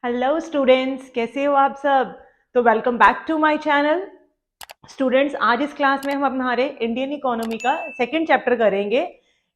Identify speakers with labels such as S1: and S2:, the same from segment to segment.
S1: Hello students, कैसे हो आप सब। तो welcome back to my channel. Students, आज इस क्लास में हम हमारे इंडियन इकोनॉमी का सेकंड चैप्टर करेंगे,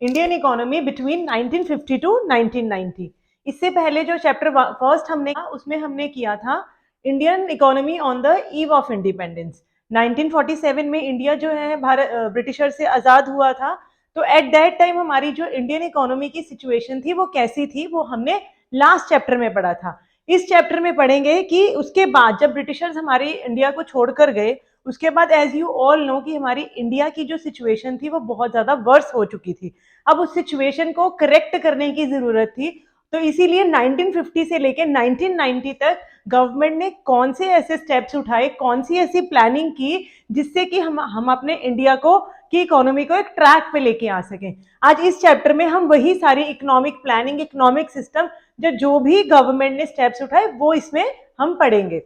S1: इंडियन इकोनॉमी बिटवीन 1950 टू 1990। इससे पहले जो चैप्टर फर्स्ट हमने किया उसमें हमने किया था Indian economy on the eve of independence. 1947 में इंडिया जो है भारत ब्रिटिशर से आज़ाद हुआ था। तो एट दैट टाइम हमारी जो इंडियन इकोनॉमी की सिचुएशन थी वो कैसी थी, वो हमने लास्ट चैप्टर में पढ़ा था। इस चैप्टर में पढ़ेंगे कि उसके बाद जब ब्रिटिशर्स हमारी इंडिया को छोड़कर गए, उसके बाद एज यू ऑल नो कि हमारी इंडिया की जो सिचुएशन थी वो बहुत ज्यादा वर्स हो चुकी थी। अब उस सिचुएशन को करेक्ट करने की जरूरत थी। तो इसीलिए 1950 से लेकर 1990 तक गवर्नमेंट ने कौन से ऐसे स्टेप्स उठाए, कौन सी ऐसी प्लानिंग की जिससे कि हम अपने इंडिया को की इकोनॉमी को एक ट्रैक पे लेके आ सकें। आज इस चैप्टर में हम वही सारी इकोनॉमिक प्लानिंग, इकोनॉमिक सिस्टम, जो भी गवर्नमेंट ने स्टेप्स उठाए वो इसमें हम पढ़ेंगे।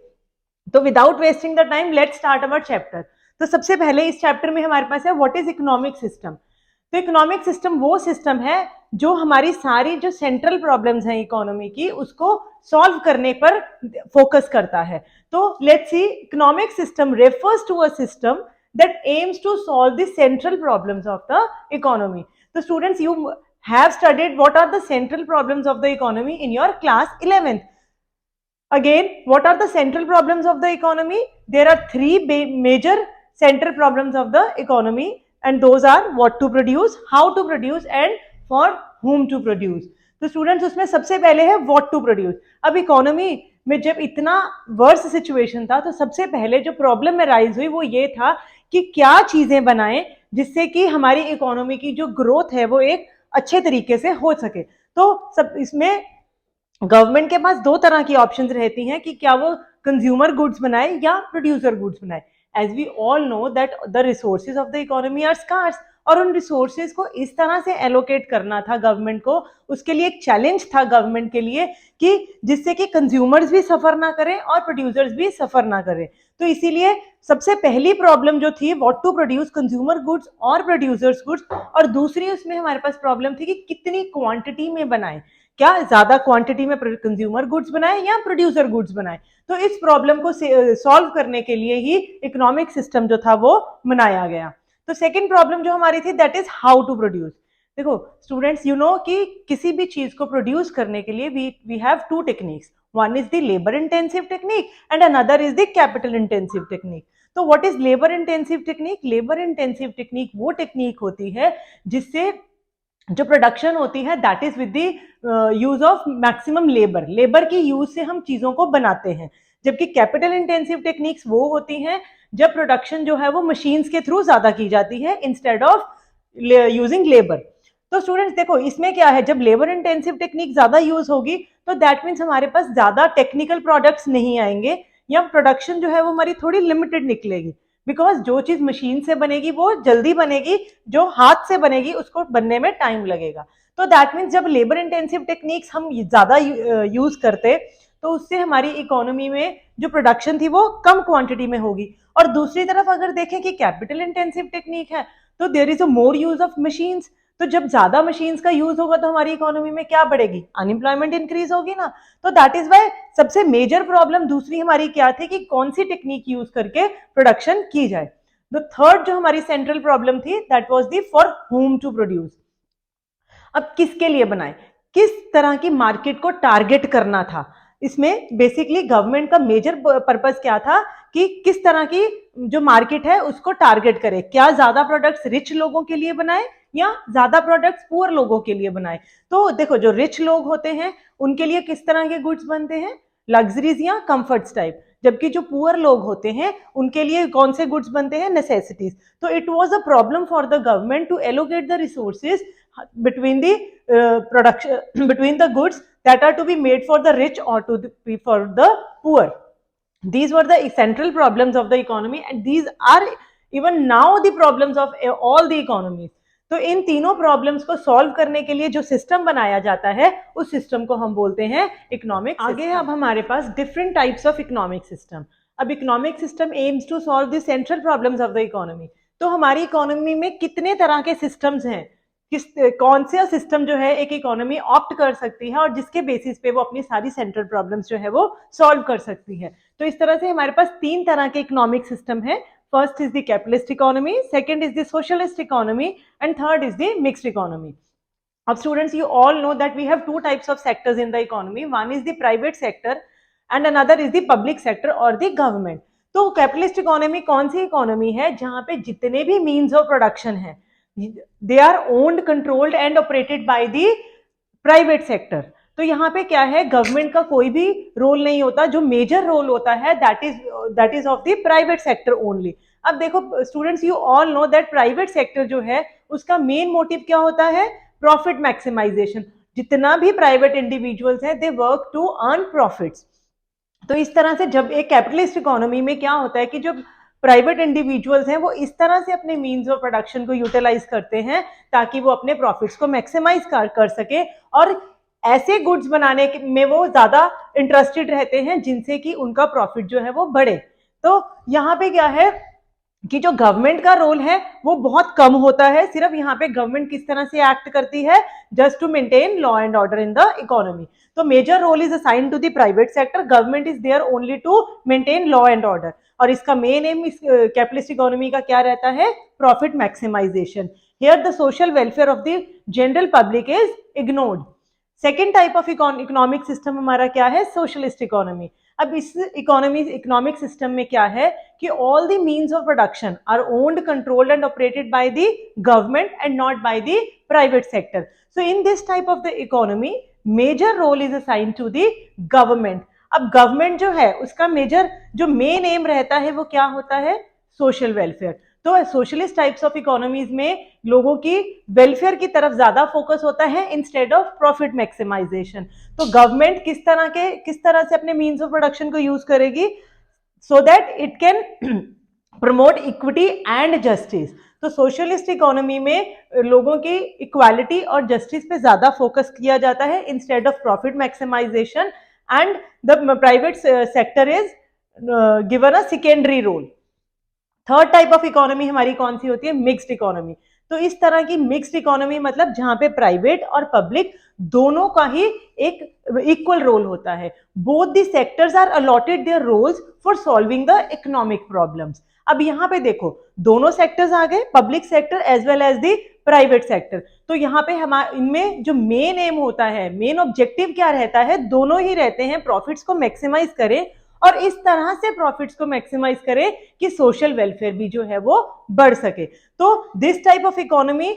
S1: तो without wasting the time let's start our chapter. तो सबसे पहले इस चैप्टर में हमारे पास है व्हाट इज इकोनॉमिक सिस्टम। तो इकोनॉमिक सिस्टम वो सिस्टम है जो हमारी सारी जो सेंट्रल प्रॉब्लम्स हैं इकोनॉमी की उसको सॉल्व करने पर फोकस करता है। तो let's see, economic system refers to a system that aims to solve the central problems of the economy. So students, you have studied what are the central problems of the economy in your class 11th. Again, what are the central problems of the economy? There are three major central problems of the economy, and those are what to produce, how to produce, and for whom to produce. तो students, उसमें सबसे पहले है what to produce. अब economy में जब इतना verse situation था तो सबसे पहले जो प्रॉब्लम में राइज हुई वो ये था कि क्या चीजें बनाएं जिससे कि हमारी इकोनॉमी की जो ग्रोथ है वो एक अच्छे तरीके से हो सके। तो सब इसमें गवर्नमेंट के पास दो तरह की ऑप्शंस रहती हैं कि क्या वो कंज्यूमर गुड्स बनाए या प्रोड्यूसर गुड्स बनाए। As we all know that the resources of the economy are scarce, और उन रिसोर्सेज को इस तरह से एलोकेट करना था गवर्नमेंट को, उसके लिए एक चैलेंज था गवर्नमेंट के लिए कि जिससे कि कंज्यूमर्स भी सफर ना करें और प्रोड्यूसर्स भी सफर ना करें। तो इसीलिए सबसे पहली प्रॉब्लम जो थी what to produce, consumer goods और प्रोड्यूसर्स गुड्स, और दूसरी उसमें हमारे पास प्रॉब्लम थी कि कितनी क्वांटिटी में बनाए, क्या ज्यादा क्वांटिटी में कंज्यूमर गुड्स बनाए या प्रोड्यूसर गुड्स बनाए। तो इस प्रॉब्लम को सॉल्व करने के लिए ही इकोनॉमिक सिस्टम जो था वो बनाया गया। तो सेकंड प्रॉब्लम जो हमारी थी that is how to produce. देखो स्टूडेंट्स, यू नो कि किसी भी चीज को प्रोड्यूस करने के लिए we have two techniques. One is the labour intensive technique and another is the capital intensive technique. तो what is labour intensive technique? Labour intensive technique वो टेक्निक होती है जिससे जो प्रोडक्शन होती है that is with the use of maximum labour, labour की use से हम चीजों को बनाते हैं। जबकि कैपिटल इंटेंसिव टेक्निक्स वो होती हैं जब प्रोडक्शन जो है वो मशीन्स के थ्रू ज्यादा की जाती है इंस्टेड ऑफ यूजिंग लेबर। तो स्टूडेंट्स देखो, इसमें क्या है, जब लेबर इंटेंसिव टेक्निक ज्यादा यूज होगी तो दैट मीन्स हमारे पास ज्यादा टेक्निकल प्रोडक्ट्स नहीं आएंगे या प्रोडक्शन जो है वो हमारी थोड़ी लिमिटेड निकलेगी। बिकॉज जो चीज मशीन से बनेगी वो जल्दी बनेगी, जो हाथ से बनेगी उसको बनने में टाइम लगेगा। तो दैट मीन्स जब लेबर इंटेंसिव टेक्निक्स हम ज्यादा यूज करते तो उससे हमारी इकोनॉमी में जो प्रोडक्शन थी वो कम क्वांटिटी में होगी। और दूसरी तरफ अगर देखें कि कैपिटल इंटेंसिव टेक्निक है तो there is a more use of machines. तो जब ज्यादा मशीन्स का यूज होगा तो हमारी इकोनॉमी में क्या बढ़ेगी? अनएम्प्लॉयमेंट इंक्रीज होगी ना। तो दैट इज वाई सबसे मेजर प्रॉब्लम दूसरी हमारी क्या थी कि कौन सी टेक्निक यूज करके प्रोडक्शन की जाए। द थर्ड जो हमारी सेंट्रल प्रॉब्लम थी that was the for whom to produce. अब किसके लिए बनाए, किस तरह की मार्केट को टारगेट करना था। इसमें बेसिकली गवर्नमेंट का मेजर पर्पस क्या था कि किस तरह की जो मार्केट है उसको टारगेट करे, क्या ज्यादा प्रोडक्ट्स रिच लोगों के लिए बनाए या ज्यादा प्रोडक्ट्स पुअर लोगों के लिए बनाए। तो देखो, जो रिच लोग होते हैं उनके लिए किस तरह के गुड्स बनते हैं, लग्जरीज या कंफर्ट्स टाइप, जबकि जो पुअर लोग होते हैं उनके लिए कौन से गुड्स बनते हैं, नेसेसिटीज। तो it was a problem for the government to allocate the resources between the production between the goods that are to be made for the rich or for the poor. These were the central problems of the economy and these are even now the problems of all the economies. तो इन तीनों problems को solve करने के लिए जो system बनाया जाता है उस सिस्टम को हम बोलते हैं इकोनॉमिक। आगे अब हमारे पास different types of economic system. अब economic system aims to solve the central problems of the economy. तो हमारी इकोनॉमी में कितने तरह के सिस्टम्स हैं, किस कौन सा सिस्टम जो है एक इकोनॉमी ऑप्ट कर सकती है और जिसके बेसिस पे वो अपनी सारी सेंट्रल प्रॉब्लम्स जो है वो सॉल्व कर सकती है। तो इस तरह से हमारे पास 3 तरह के इकोनॉमिक सिस्टम है। First is the capitalist economy, second is the socialist economy and third is the mixed economy. Now students, you all know that we have two types of sectors in the economy. One is the private sector and another is the public sector or the government. तो capitalist economy कौन सी economy है जहां पे जितने भी means of production है they are owned, controlled and operated by the private sector. तो यहाँ पे क्या है, गवर्नमेंट का कोई भी रोल नहीं होता. जो मेजर रोल होता है that is of the private sector only. अब देखो students, you all know that private sector जो है उसका मेन मोटिव क्या होता है, प्रॉफिट मैक्सिमाइजेशन. जितना भी प्राइवेट इंडिविजुअल्स हैं they work to earn profits. तो इस तरह से जब एक कैपिटलिस्ट इकोनॉमी में क्या होता है कि जो प्राइवेट इंडिविजुअल्स हैं वो इस तरह से अपने मीन्स ऑफ प्रोडक्शन को यूटिलाइज करते हैं ताकि वो अपने प्रॉफिट्स को मैक्सिमाइज कर सके और ऐसे गुड्स बनाने में वो ज्यादा इंटरेस्टेड रहते हैं जिनसे कि उनका प्रॉफिट जो है वो बढ़े. तो यहाँ पे क्या है कि जो गवर्नमेंट का रोल है वो बहुत कम होता है. सिर्फ यहाँ पे गवर्नमेंट किस तरह से एक्ट करती है, just to maintain law and order in the economy. तो major role is assigned to the private sector. Government is there only to maintain law and order. और इसका मेन एम इस कैपिटलिस्ट इकोनॉमी का क्या रहता है, profit maximisation. Here the social welfare of the general public is ignored. Second type of economic system हमारा क्या है, सोशलिस्ट इकोनॉमी. अब इस इकोनॉमिक सिस्टम में क्या है कि all the means of production are owned, controlled and operated by the government and not by the private sector. So in this type of the economy major role is assigned to the government. अब government जो है उसका major जो main M रहता है वो क्या होता है, सोशल वेलफेयर. तो सोशलिस्ट टाइप्स ऑफ इकोनॉमीज में लोगों की वेलफेयर की तरफ ज्यादा फोकस होता है इंस्टेड ऑफ प्रॉफिट मैक्सिमाइजेशन. तो गवर्नमेंट किस तरह से अपने मीन्स ऑफ प्रोडक्शन को यूज करेगी so that it can promote equity and justice. तो सोशलिस्ट इकोनॉमी में लोगों की इक्वालिटी और जस्टिस पे ज्यादा फोकस किया जाता है instead of profit maximisation and the private sector is given a secondary role. Third type of economy हमारी कौन सी होती है, मिक्स्ड इकोनॉमी. तो इस तरह की मिक्स्ड इकोनॉमी मतलब जहां पे प्राइवेट और पब्लिक दोनों का ही एक इक्वल रोल होता है. Both the sectors are allotted their roles for solving the economic problems. अब यहाँ पे देखो दोनों सेक्टर्स आ गए, public sector as well as the private sector. तो यहाँ पे हमारे इनमें जो मेन एम होता है, मेन ऑब्जेक्टिव क्या रहता है, दोनों ही रहते हैं प्रॉफिट्स को मैक्सिमाइज करें और इस तरह से प्रॉफिट्स को मैक्सिमाइज करें कि सोशल वेलफेयर भी जो है वो बढ़ सके. तो this type of economy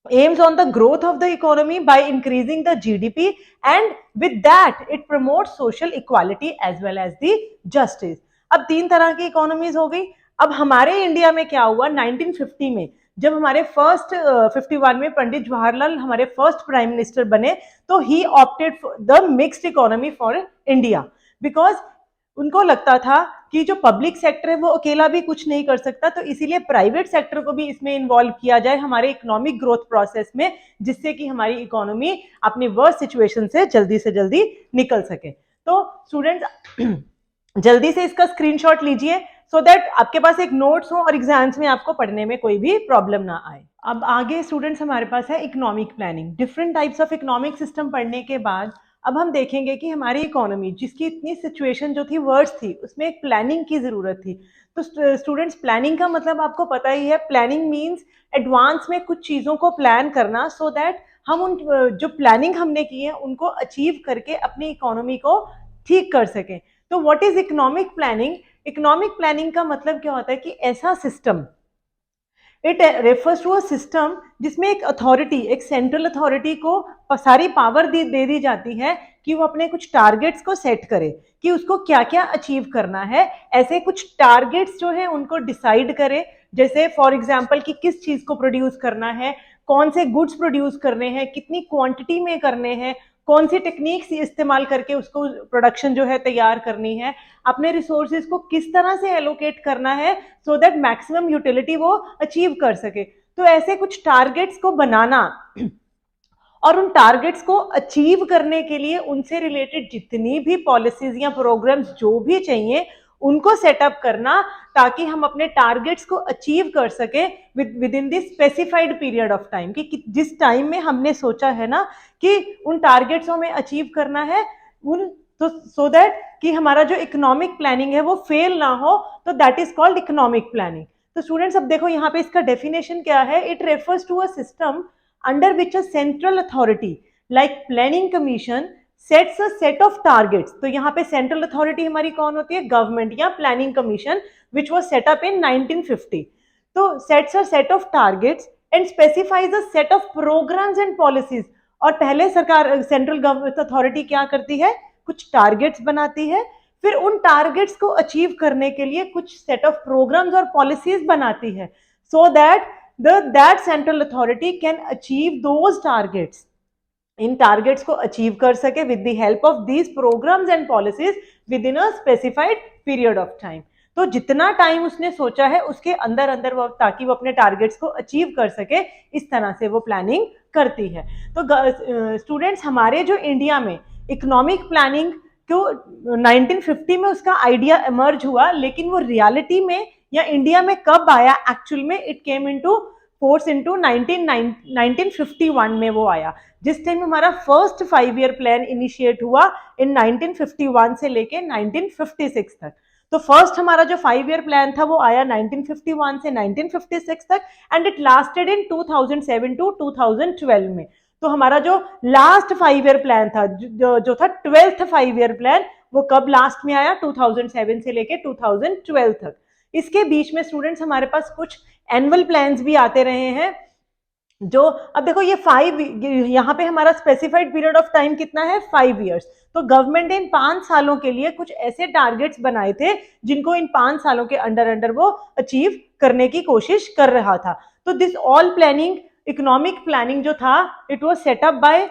S1: aims on the growth of the economy by increasing the GDP and with that it promotes social equality as well as the justice. अब 3 तरह की इकोनॉमीज हो गई. अब हमारे इंडिया में क्या हुआ 1950 में जब हमारे फर्स्ट 51 में पंडित जवाहरलाल हमारे फर्स्ट प्राइम मिनिस्टर बने तो he opted the mixed economy for India because उनको लगता था कि जो पब्लिक सेक्टर है वो अकेला भी कुछ नहीं कर सकता. तो इसीलिए प्राइवेट सेक्टर को भी इसमें इन्वॉल्व किया जाए हमारे इकोनॉमिक ग्रोथ प्रोसेस में, जिससे कि हमारी इकोनॉमी अपनी वर्स्ट सिचुएशन से जल्दी निकल सके. तो स्टूडेंट्स जल्दी से इसका स्क्रीनशॉट लीजिए सो दैट आपके पास एक नोट्स हो और एग्जाम्स में आपको पढ़ने में कोई भी प्रॉब्लम ना आए. अब आगे स्टूडेंट्स हमारे पास है economic planning. Different types of economic system पढ़ने के बाद अब हम देखेंगे कि हमारी इकोनॉमी जिसकी इतनी सिचुएशन जो थी वर्स्ट थी उसमें एक प्लानिंग की जरूरत थी. तो स्टूडेंट्स प्लानिंग का मतलब आपको पता ही है, प्लानिंग मीन्स एडवांस में कुछ चीज़ों को प्लान करना सो दैट हम उन जो प्लानिंग हमने की है उनको अचीव करके अपनी इकोनॉमी को ठीक कर सकें. तो what is economic planning? Economic planning का मतलब क्या होता है कि ऐसा system, it refers to a system जिसमें एक अथॉरिटी, एक सेंट्रल अथॉरिटी को सारी पावर दे दी जाती है कि वो अपने कुछ टारगेट्स को सेट करे कि उसको क्या क्या अचीव करना है. ऐसे कुछ टारगेट्स जो है उनको डिसाइड करे, जैसे फॉर एग्जांपल कि किस चीज को प्रोड्यूस करना है, कौन से गुड्स प्रोड्यूस करने हैं, कितनी क्वांटिटी में करने हैं, कौन सी टेक्निक्स इस्तेमाल करके उसको प्रोडक्शन जो है तैयार करनी है, अपने रिसोर्सेज को किस तरह से एलोकेट करना है सो दैट मैक्सिमम यूटिलिटी वो अचीव कर सके. तो ऐसे कुछ टारगेट्स को बनाना और उन टारगेट्स को अचीव करने के लिए उनसे रिलेटेड जितनी भी पॉलिसीज या प्रोग्राम्स जो भी चाहिए उनको सेटअप करना, ताकि हम अपने टारगेट्स को अचीव कर सके with in this specified period of time, कि जिस टाइम में हमने सोचा है ना कि उन टारगेट्स हमें अचीव करना है, उन तो सो दैट कि हमारा जो इकोनॉमिक प्लानिंग है वो फेल ना हो, तो that is called economic planning. तो स्टूडेंट्स अब देखो यहाँ पे इसका डेफिनेशन क्या है, it refers to a system under which a central authority like planning commission sets a set of targets. तो यहाँ पे सेंट्रल अथॉरिटी हमारी कौन होती है, गवर्नमेंट या planning commission, which was set up in 1950। तो sets a set of targets and specifies a set of programmes and policies. और पहले सरकार सेंट्रल गवर्नमेंट अथॉरिटी क्या करती है, कुछ टारगेट्स बनाती है, फिर उन टारगेट्स को अचीव करने के लिए कुछ सेट ऑफ प्रोग्राम्स और पॉलिसीज बनाती है, so that that central authority can achieve those targets, इन टारगेट्स को अचीव कर सके with the help of these programmes and policies within a specified period of time. तो जितना टाइम उसने सोचा है उसके अंदर अंदर वो, ताकि वो अपने टारगेट्स को अचीव कर सके, इस तरह से वो प्लानिंग करती है। तो स्टूडेंट्स हमारे जो इंडिया में इकोनॉमिक प्लानिंग को 1950 में उसका आइडिया इमर्ज हुआ, लेकिन वो रियलिटी में या इंडिया में कब आया, एक्चुअल में it came into force into 1951 में वो आया, जिस टाइम हमारा फर्स्ट 5 ईयर प्लान इनिशिएट हुआ इन 1951 से लेके 1956 तक। तो फर्स्ट हमारा जो 5 ईयर प्लान था वो आया 1951 से 1956 तक, and it lasted in 2007 to 2012 में। तो हमारा जो लास्ट 5 ईयर प्लान था, जो था 12th 5 ईयर प्लान, वो कब लास्ट में आया, 2007 से लेके 2012 तक। इसके बीच में स्टूडेंट्स हमारे पास कुछ एनुअल प्लान्स भी आते रहे हैं, जो अब देखो ये 5, यहाँ पे हमारा स्पेसिफाइड पीरियड ऑफ टाइम कितना है, 5 ईयर्स। तो गवर्नमेंट ने इन 5 सालों के लिए कुछ ऐसे टारगेट्स बनाए थे जिनको इन 5 सालों के अंडर अंडर वो अचीव करने की कोशिश कर रहा था। तो this all planning, economic planning जो था, it was set up by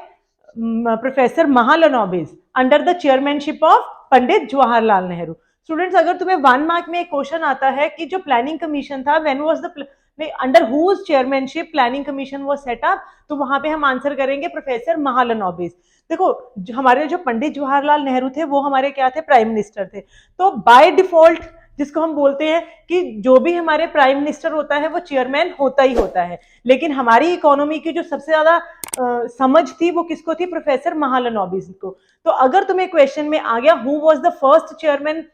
S1: professor Mahalanobis under the chairmanship of Pandit Jawaharlal Nehru. Students अगर तुम्हें 1 मार्क में एक क्वेश्चन आता है कि जो प्लानिंग कमीशन था, when was the under whose chairmanship planning commission was set up, तो वहां पे हम आंसर करेंगे प्रोफेसर महालनोबिस। देखो हमारे जो पंडित जवाहरलाल नेहरू थे वो हमारे क्या थे, प्राइम मिनिस्टर थे। तो बाय डिफॉल्ट जिसको हम बोलते हैं कि जो भी हमारे प्राइम मिनिस्टर होता है वो चेयरमैन होता ही होता है, लेकिन हमारी इकोनॉमी की जो सबसे ज्यादा समझ थी वो किसको थी, प्रोफेसर महालनोबिस को। तो अगर तुम्हें क्वेश्चन में आ गया who was the first chairman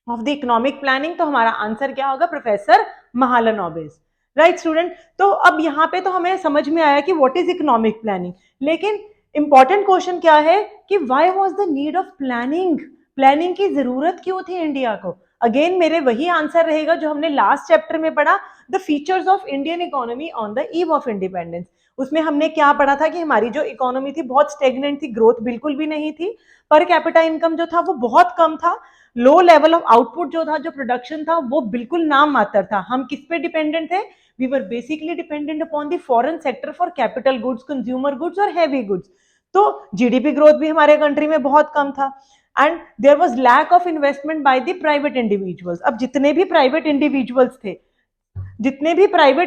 S1: of the economic planning, तो हमारा आंसर क्या होगा, प्रोफेसर महालनोबिस। राइट स्टूडेंट, तो अब यहाँ पे तो हमें समझ में आया कि व्हाट इज इकोनॉमिक प्लानिंग, लेकिन इंपॉर्टेंट क्वेश्चन क्या है कि why was the need of planning, planning की जरूरत क्यों थी इंडिया को। अगेन मेरे वही आंसर रहेगा जो हमने लास्ट चैप्टर में पढ़ा, the features of Indian economy on the eve of independence. उसमें हमने क्या पढ़ा था कि हमारी जो इकोनॉमी थी बहुत स्टेगनेंट थी, ग्रोथ बिल्कुल भी नहीं थी, पर कैपिटा इनकम जो था वो बहुत कम था, लो लेवल ऑफ आउटपुट जो था, जो प्रोडक्शन था वो बिल्कुल नाम मात्र था। हम किस पे डिपेंडेंट थे, we were basically dependent upon the foreign sector for capital goods, consumer goods और heavy goods। तो जीडीपी ग्रोथ भी हमारे कंट्री में बहुत कम था, and there was lack of investment by the private individuals. अब जितने भी प्राइवेट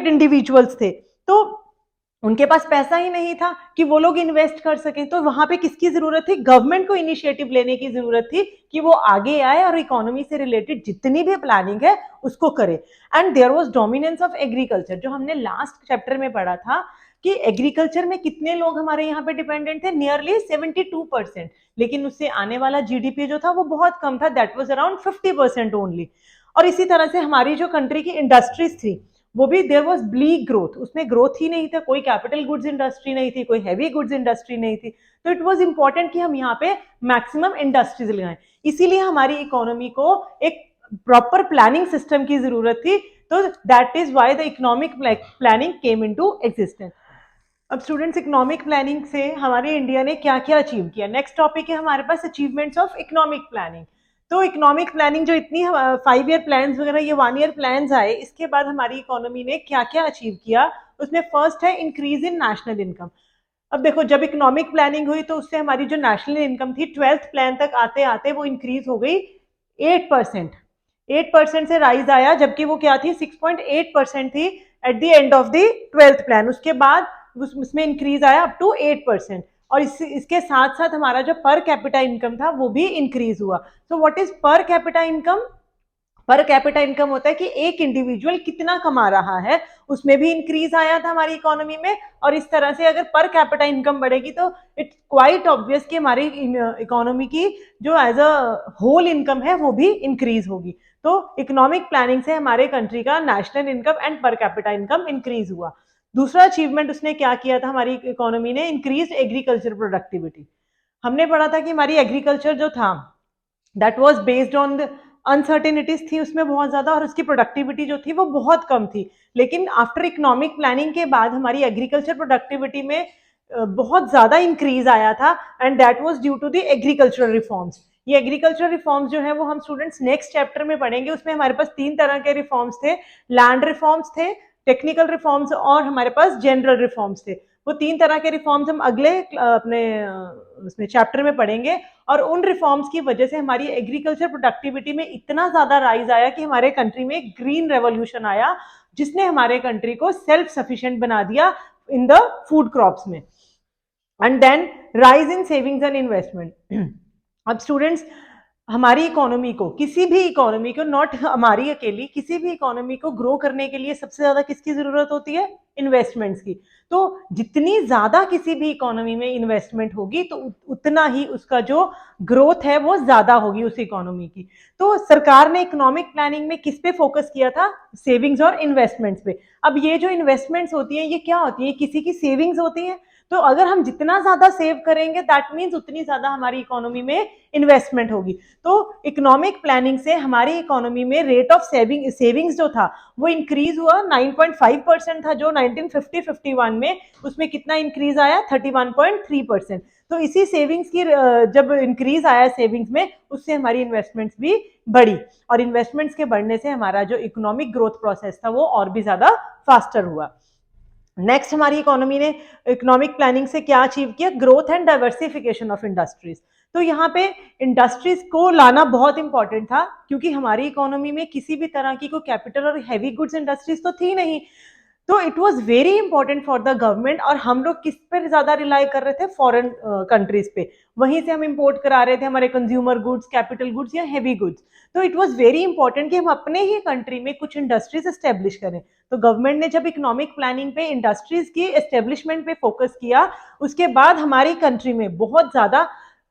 S1: इंडिविजुअल्स थे तो उनके पास पैसा ही नहीं था कि वो लोग इन्वेस्ट कर सकें। तो वहां पे किसकी जरूरत थी, गवर्नमेंट को इनिशिएटिव लेने की जरूरत थी कि वो आगे आए और इकोनॉमी से रिलेटेड जितनी भी प्लानिंग है उसको करे। And there was dominance of agriculture, जो हमने लास्ट चैप्टर में पढ़ा था कि एग्रीकल्चर में कितने लोग हमारे यहाँ पे डिपेंडेंट थे, नियरली 72%, लेकिन उससे आने वाला जीडीपी जो था वो बहुत कम था, दैट वाज अराउंड 50% ओनली। और इसी तरह से हमारी जो कंट्री की इंडस्ट्रीज थी वो भी देयर वाज ब्लीक ग्रोथ, उसमें ग्रोथ ही नहीं था, कोई कैपिटल गुड्स इंडस्ट्री नहीं थी, कोई हैवी गुड्स इंडस्ट्री नहीं थी। तो इट वाज इंपॉर्टेंट कि हम यहाँ पे मैक्सिमम इंडस्ट्रीज लगाएं, इसीलिए हमारी इकोनॉमी को एक प्रॉपर प्लानिंग सिस्टम की जरूरत थी। तो that is why the economic planning came into existence. अब स्टूडेंट्स इकोनॉमिक प्लानिंग से हमारे इंडिया ने क्या क्या अचीव किया, नेक्स्ट टॉपिक है हमारे पास अचीवमेंट्स ऑफ इकोनॉमिक प्लानिंग। तो इकोनॉमिक प्लानिंग जो इतनी 5 ईयर प्लान्स वगैरह ये 1 ईयर प्लान्स आए, इसके बाद हमारी इकोनॉमी ने क्या क्या अचीव किया, उसमें फर्स्ट है इंक्रीज इन नेशनल इनकम। अब देखो जब इकोनॉमिक प्लानिंग हुई तो उससे हमारी जो नेशनल इनकम थी 12th प्लान तक आते आते वो इंक्रीज हो गई 8%, 8% से राइज आया, जबकि वो क्या थी 6.8% थी at the end of the 12th plan. उसके बाद उसमें इंक्रीज आया अप टू 8%, और इसके साथ साथ हमारा जो पर कैपिटा इनकम था वो भी इंक्रीज हुआ। So what is per capita income, per capita income होता है कि एक इंडिविजुअल कितना कमा रहा है, उसमें भी इंक्रीज आया था हमारी इकोनॉमी में। और इस तरह से अगर पर कैपिटा इनकम बढ़ेगी तो इट्स क्वाइट ऑब्वियस कि हमारी इकोनॉमी की जो एज अ होल इनकम है वो भी इंक्रीज होगी। तो इकोनॉमिक प्लानिंग से हमारे कंट्री का national income and per capita income increase हुआ। दूसरा अचीवमेंट उसने क्या किया था हमारी इकोनॉमी ने, इंक्रीज एग्रीकल्चर प्रोडक्टिविटी। हमने पढ़ा था कि हमारी एग्रीकल्चर जो था that was based on the uncertainties थी उसमें बहुत ज्यादा, और उसकी प्रोडक्टिविटी जो थी वो बहुत कम थी। लेकिन आफ्टर इकोनॉमिक प्लानिंग के बाद हमारी एग्रीकल्चर प्रोडक्टिविटी में बहुत ज्यादा इंक्रीज आया था, and that was due to the agricultural reforms. ये एग्रीकल्चरल रिफॉर्म्स जो है वो हम स्टूडेंट्स नेक्स्ट चैप्टर में पढ़ेंगे। उसमें हमारे पास 3 तरह के रिफॉर्म्स थे, लैंड रिफॉर्म्स थे, टेक्निकल रिफॉर्म्स और हमारे पास जनरल रिफॉर्म्स थे। वो 3 तरह के रिफॉर्म्स हम अगले अपने उसमें चैप्टर में पढ़ेंगे। और उन रिफॉर्म्स की वजह से हमारी एग्रीकल्चर प्रोडक्टिविटी में इतना ज्यादा राइज आया कि हमारे कंट्री में ग्रीन रेवोल्यूशन आया, जिसने हमारे कंट्री को सेल्फ सफिशिएंट बना दिया इन द फूड क्रॉप्स में। And then rise in savings and investment. अब स्टूडेंट्स, हमारी इकोनॉमी को, किसी भी इकोनॉमी को, नॉट हमारी अकेली, किसी भी इकोनॉमी को ग्रो करने के लिए सबसे ज्यादा किसकी जरूरत होती है? इन्वेस्टमेंट्स की। तो जितनी ज्यादा किसी भी इकोनॉमी में इन्वेस्टमेंट होगी तो उतना ही उसका जो ग्रोथ है वो ज्यादा होगी उस इकोनॉमी की। तो सरकार ने इकोनॉमिक प्लानिंग में किस पे फोकस किया था? सेविंग्स और इन्वेस्टमेंट्स पे। अब ये जो इन्वेस्टमेंट्स होती हैं ये क्या होती है? किसी की सेविंग्स होती है। तो अगर हम जितना ज्यादा सेव करेंगे दैट मीन्स उतनी ज्यादा हमारी इकोनॉमी में इन्वेस्टमेंट होगी। तो इकोनॉमिक प्लानिंग से हमारी इकोनॉमी में रेट ऑफ सेविंग्स जो था वो इंक्रीज हुआ। 9.5% था जो 1950-51 में, उसमें कितना इंक्रीज आया? 31.3%। तो इसी सेविंग्स की जब इंक्रीज आया सेविंग्स में, उससे हमारी इन्वेस्टमेंट्स भी बढ़ी, और इन्वेस्टमेंट्स के बढ़ने से हमारा जो इकोनॉमिक ग्रोथ प्रोसेस था वो और भी ज्यादा फास्टर हुआ। नेक्स्ट हमारी इकोनॉमी ने इकोनॉमिक प्लानिंग से क्या अचीव किया? Growth and diversification of industries. तो यहाँ पे इंडस्ट्रीज को लाना बहुत इंपॉर्टेंट था, क्योंकि हमारी इकोनॉमी में किसी भी तरह की कोई कैपिटल और हैवी गुड्स इंडस्ट्रीज तो थी नहीं। तो it was very important for the government. और हम लोग किस पर ज्यादा रिलाई कर रहे थे? फॉरेन कंट्रीज पे। वहीं से हम इंपोर्ट करा रहे थे हमारे कंज्यूमर गुड्स, कैपिटल गुड्स या हैवी गुड्स। तो इट वाज वेरी इंपॉर्टेंट कि हम अपने ही कंट्री में कुछ इंडस्ट्रीज एस्टेब्लिश करें। तो गवर्नमेंट ने जब इकोनॉमिक प्लानिंग पे इंडस्ट्रीज की एस्टेब्लिशमेंट पे फोकस किया, उसके बाद हमारी कंट्री में बहुत ज्यादा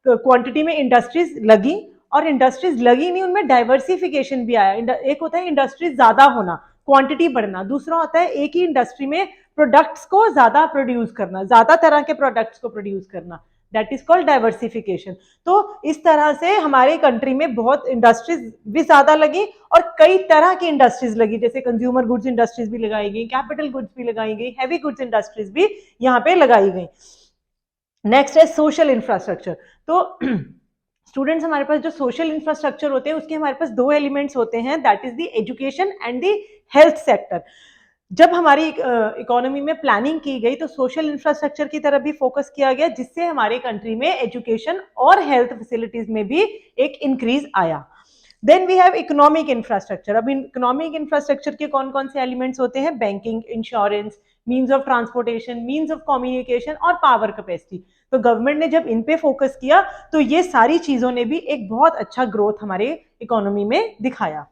S1: क्वांटिटी में इंडस्ट्रीज लगी। और इंडस्ट्रीज लगी नहीं, उनमें डाइवर्सिफिकेशन भी आया। एक होता है इंडस्ट्रीज ज्यादा होना, क्वांटिटी बढ़ना, दूसरा होता है एक ही इंडस्ट्री में प्रोडक्ट्स को ज्यादा प्रोड्यूस करना, ज्यादा तरह के प्रोडक्ट्स को प्रोड्यूस करना, दैट इज कॉल्ड डाइवर्सिफिकेशन। तो इस तरह से हमारे कंट्री में बहुत इंडस्ट्रीज भी ज्यादा लगी और कई तरह की इंडस्ट्रीज लगी, जैसे कंज्यूमर गुड्स इंडस्ट्रीज भी लगाई गई, कैपिटल गुड्स भी लगाई गई, हैवी गुड्स इंडस्ट्रीज भी यहाँ पे लगाई गई। नेक्स्ट है सोशल इंफ्रास्ट्रक्चर। तो स्टूडेंट्स, हमारे पास जो सोशल इंफ्रास्ट्रक्चर होते हैं उसके हमारे पास 2 एलिमेंट्स होते हैं, that is the education and the health sector. जब हमारी इकोनॉमी में प्लानिंग की गई तो सोशल इंफ्रास्ट्रक्चर की तरफ भी फोकस किया गया, जिससे हमारे कंट्री में एजुकेशन और हेल्थ फैसिलिटीज में भी एक इंक्रीज आया। Then we have economic infrastructure. अब इकोनॉमिक इंफ्रास्ट्रक्चर के कौन कौन से एलिमेंट्स होते हैं? Banking, insurance, means of transportation, means of communication और पावर कैपेसिटी। तो गवर्नमेंट ने जब इन पे फोकस किया तो ये सारी चीजों ने भी एक बहुत अच्छा ग्रोथ हमारे इकोनॉमी में दिखाया।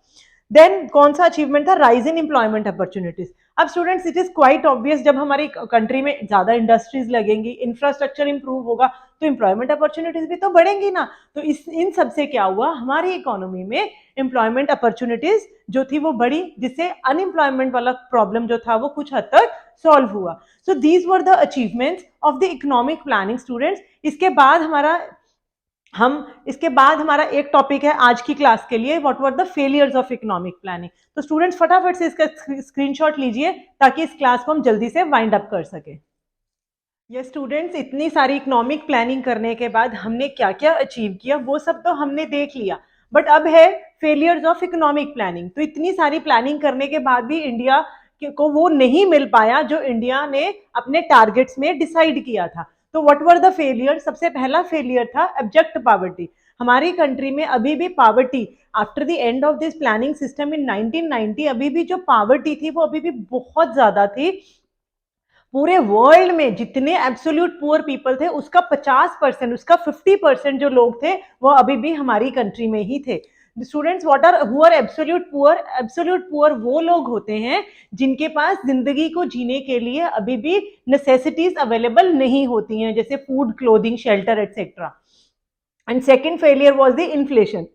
S1: देन कौन सा अचीवमेंट था? Rise in employment opportunities. अब students, it is quite obvious, जब हमारी कंट्री में ज्यादा इंडस्ट्रीज लगेंगी, इंफ्रास्ट्रक्चर इंप्रूव होगा, तो एम्प्लॉयमेंट अपॉर्चुनिटीज भी तो बढ़ेंगी ना। तो इन सब से क्या हुआ? हमारी इकोनॉमी में एम्प्लॉयमेंट अपॉर्चुनिटीज जो थी वो बढ़ी, जिससे अनएम्प्लॉयमेंट वाला प्रॉब्लम जो था वो कुछ हद तक सॉल्व हुआ। So these were the achievements of the economic planning students. इसके बाद हमारा एक टॉपिक है आज की क्लास के लिए, what were the failures of economic planning. तो स्टूडेंट्स फटाफट से इसका स्क्रीनशॉट लीजिए ताकि इस क्लास को हम जल्दी से वाइंड अप कर सके। ये स्टूडेंट्स, इतनी सारी इकोनॉमिक प्लानिंग करने के बाद हमने क्या क्या अचीव किया वो सब तो हमने देख लिया, बट अब है फेलियर्स ऑफ इकोनॉमिक प्लानिंग। तो इतनी सारी प्लानिंग करने के बाद भी इंडिया को वो नहीं मिल पाया जो इंडिया ने अपने टारगेट्स में डिसाइड किया था। तो व्हाट वर द फेलियर? सबसे पहला फेलियर था एब्जेक्ट पॉवर्टी। हमारी कंट्री में अभी भी poverty, after the end of this planning system in 1990, अभी भी जो पॉवर्टी थी वो अभी भी बहुत ज्यादा थी। पूरे वर्ल्ड में जितने एब्सोल्यूट पुअर पीपल थे उसका 50%, उसका 50% जो लोग थे वो अभी भी हमारी कंट्री में ही थे। Students, what are who are absolute poor? Absolute poor वो लोग होते हैं जिनके पास जिंदगी को जीने के लिए अभी भी नेसेसिटीज अवेलेबल नहीं होती हैं, जैसे food, clothing, shelter etcetera. And second failure was the inflation.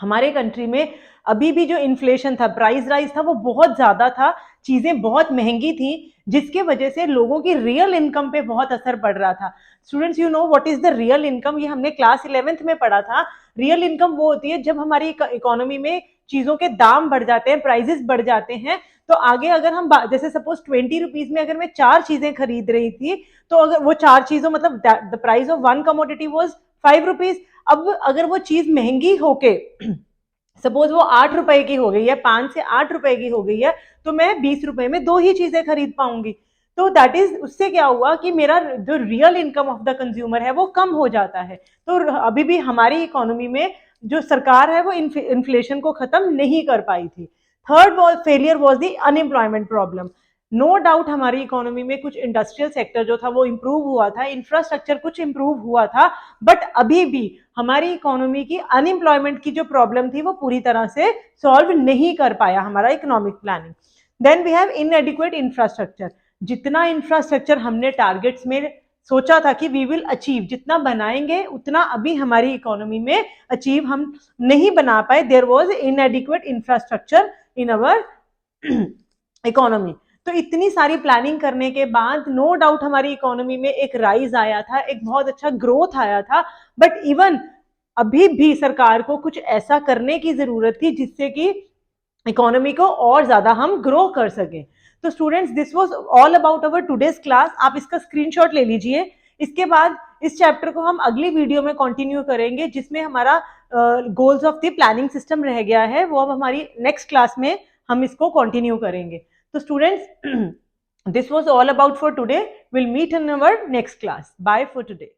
S1: हमारे कंट्री में अभी भी जो इन्फ्लेशन था, प्राइस राइज था, वो बहुत ज्यादा था, चीजें बहुत महंगी थी, जिसके वजह से लोगों की रियल इनकम पे बहुत असर पड़ रहा था। Students, you know what is the real income? ये हमने क्लास 11th में पढ़ा था। रियल इनकम वो होती है जब हमारी इकोनॉमी में चीजों के दाम बढ़ जाते हैं, प्राइजेस बढ़ जाते हैं, तो आगे अगर हम जैसे सपोज 20 रुपीज में अगर मैं 4 चीजें खरीद रही थी, तो अगर वो 4 चीजों मतलब the price of one commodity was 5 rupees. अब अगर वो चीज महंगी होके सपोज वो 8 रुपए की हो गई है, 5 से 8 रुपए की हो गई है, तो मैं 20 रुपए में 2 ही चीजें खरीद पाऊंगी। तो दैट इज, उससे क्या हुआ कि मेरा जो real income of the consumer है वो कम हो जाता है। तो अभी भी हमारी इकोनॉमी में जो सरकार है वो इन्फ्लेशन को खत्म नहीं कर पाई थी। Third failure was the unemployment problem. No doubt हमारी इकोनॉमी में कुछ इंडस्ट्रियल सेक्टर जो था वो इम्प्रूव हुआ था, इंफ्रास्ट्रक्चर कुछ इम्प्रूव हुआ था, बट अभी भी हमारी इकोनॉमी की अनएम्प्लॉयमेंट की जो प्रॉब्लम थी वो पूरी तरह से सॉल्व नहीं कर पाया हमारा economic planning. Then we have inadequate infrastructure. जितना इंफ्रास्ट्रक्चर हमने टारगेट्स में सोचा था कि वी विल अचीव, जितना बनाएंगे उतना अभी हमारी इकोनॉमी में अचीव हम नहीं बना पाए। There was inadequate infrastructure in our economy. तो इतनी सारी प्लानिंग करने के बाद नो डाउट हमारी इकोनॉमी में एक राइज आया था, एक बहुत अच्छा ग्रोथ आया था, बट इवन अभी भी सरकार को कुछ ऐसा करने की जरूरत थी जिससे कि इकोनॉमी को और ज्यादा हम ग्रो कर सकें। तो students, this was all about our today's class. आप इसका स्क्रीनशॉट ले लीजिए। इसके बाद इस चैप्टर को हम अगली वीडियो में कंटिन्यू करेंगे, जिसमें हमारा goals of the planning system रह गया है, वो अब हमारी नेक्स्ट क्लास में हम इसको कंटिन्यू करेंगे। तो students, this was all about for today. We'll meet in our next class. Bye for today.